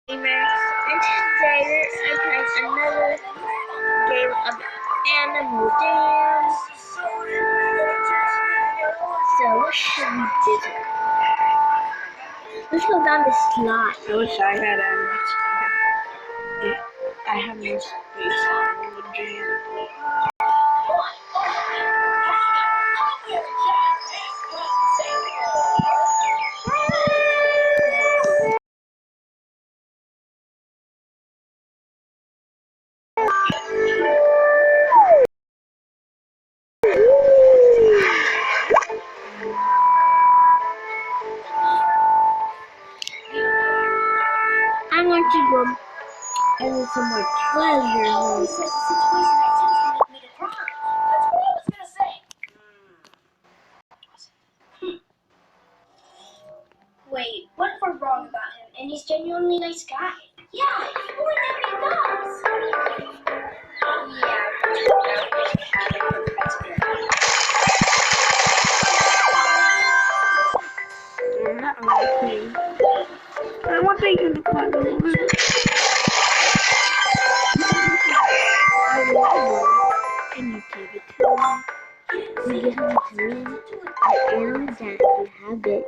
Gamers, and today I'm playing another game of Animal Dance. So what should we do today? Let's go down the slide. I wish I had Animal Dance. I have no space on the jam. I want to go into some more treasure. Wait, what if we're wrong about him and he's genuinely a nice guy? Yeah, what if he does? I'm not okay. I want to get the part of it. I love it. And you give it to me. You give it to me. I am dance. You have it.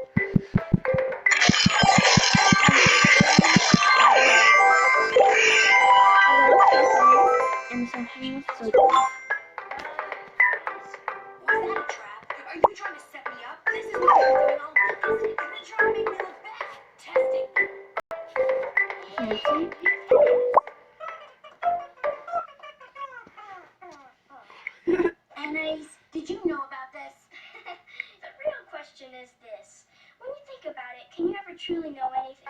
And something is so good. Was that a trap? Are you trying to set me up? This is what you're doing all week, isn't it? You're trying to make me look bad. Testing me. Fancy? Anais, did you know about this? The real question is this. When you think about it, can you ever truly know anything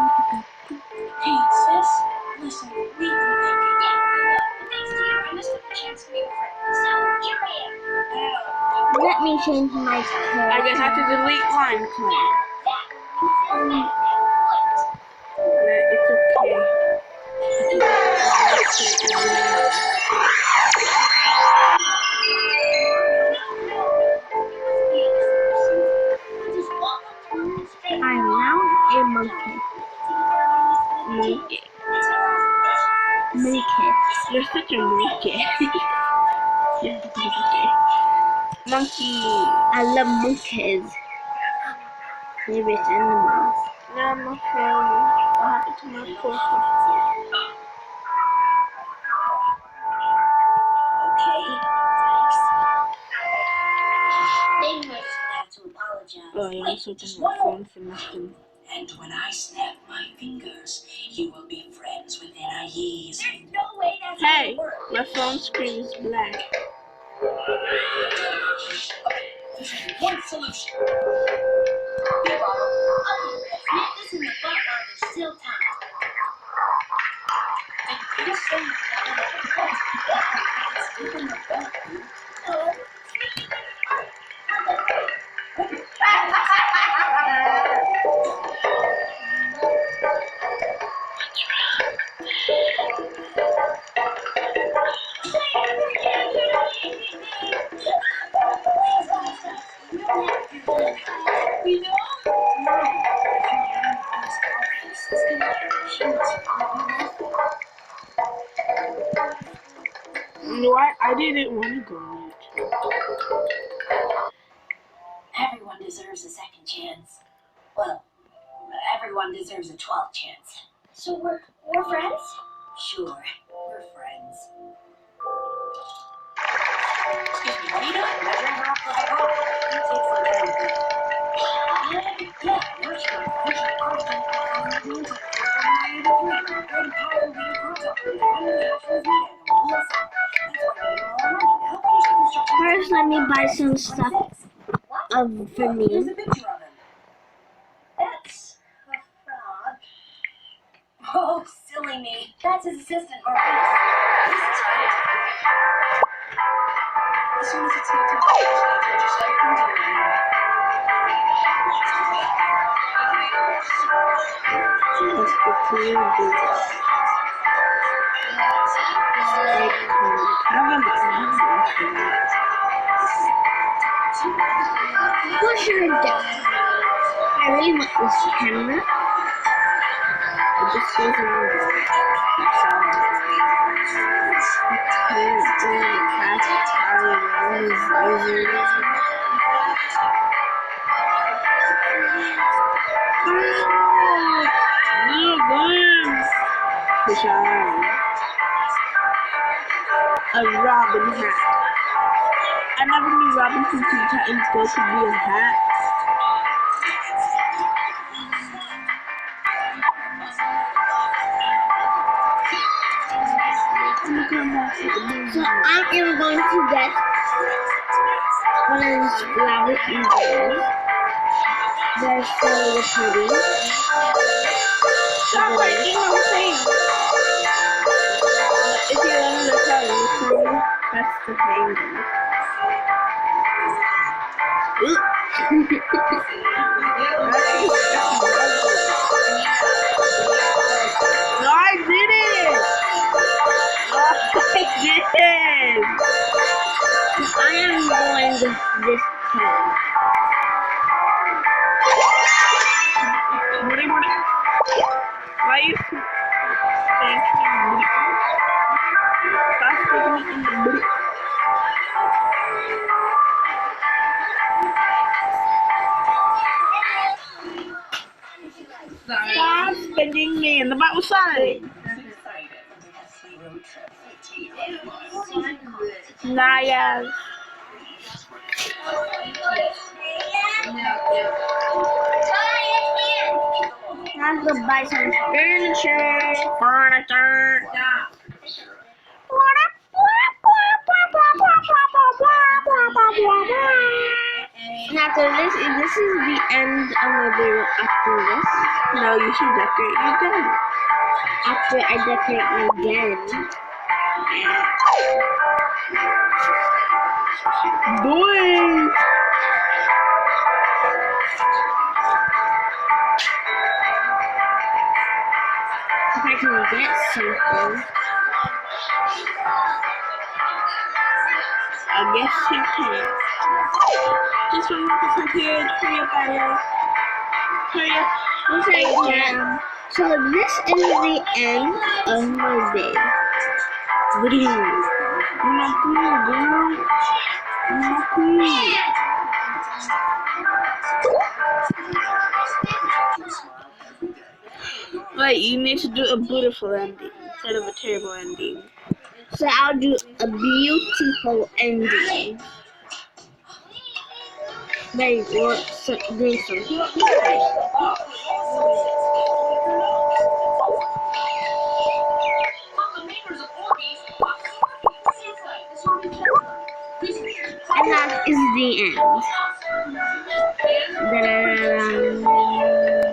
Hey, sis. Listen, we've been thinking. Yeah, I know. But thanks to you, I missed a chance to make a friend. So, here I am. Let me change my character. I just have to delete Lime Clan. It's okay. I am now a monkey. Monkey. Monkey. You're such a monkey. Monkey. I love monkeys. Favorite animals. Yeah, I'm not sure what happened to my profile. They must have to apologize. Oh, yeah, I'm switching my phone for nothing. And when I snap my fingers, you will be friends with Anais. There's no way that's Hey, gonna work. my phone screen is black. There's one solution. Okay, snap this in the butt while there's still time. And you say it's in the butt. No, I didn't want to go yet. Everyone deserves a second chance. Well, everyone deserves a 12th chance. So we're friends? Sure, we're friends. Excuse me, what are you doing? Measuring her up for the ball? You take for granted. Yeah, we're sure. First, let me buy some stuff for me. There's a picture of him. That's a frog. Oh, silly me. That's his assistant, Maurice. He's tight. As soon as it's my turn, I just opened it. Let's continue this. What should I do? I really want this camera. It just goes around. A Robin hat. I never knew Robin from Teen Titans Go could be a hat. So I'm even going to get one of these flower eagles. They're so pretty. Stop breaking what I'm saying. If you want to look at it, that's the thing. No, I didn't! I did! I am going this time. Why are you spanking me? Stop spanking me in the booty. Stop spanking me in the outside. Naya. I'm going to buy some furniture. And after this is the end of my video after this. No, you should decorate your den. After I decorate my den. Boy! If I can get something. I guess you can. Just remember to here. Hurry up, Ella. Hurry up. Okay, so this is the end of my day. What are you? You're not cool, girl. You're not cool. Wait, you need to do a beautiful ending instead of a terrible ending. So I'll do a beautiful ending. There you go. So, do something. And that is the end. Da-da-da-da.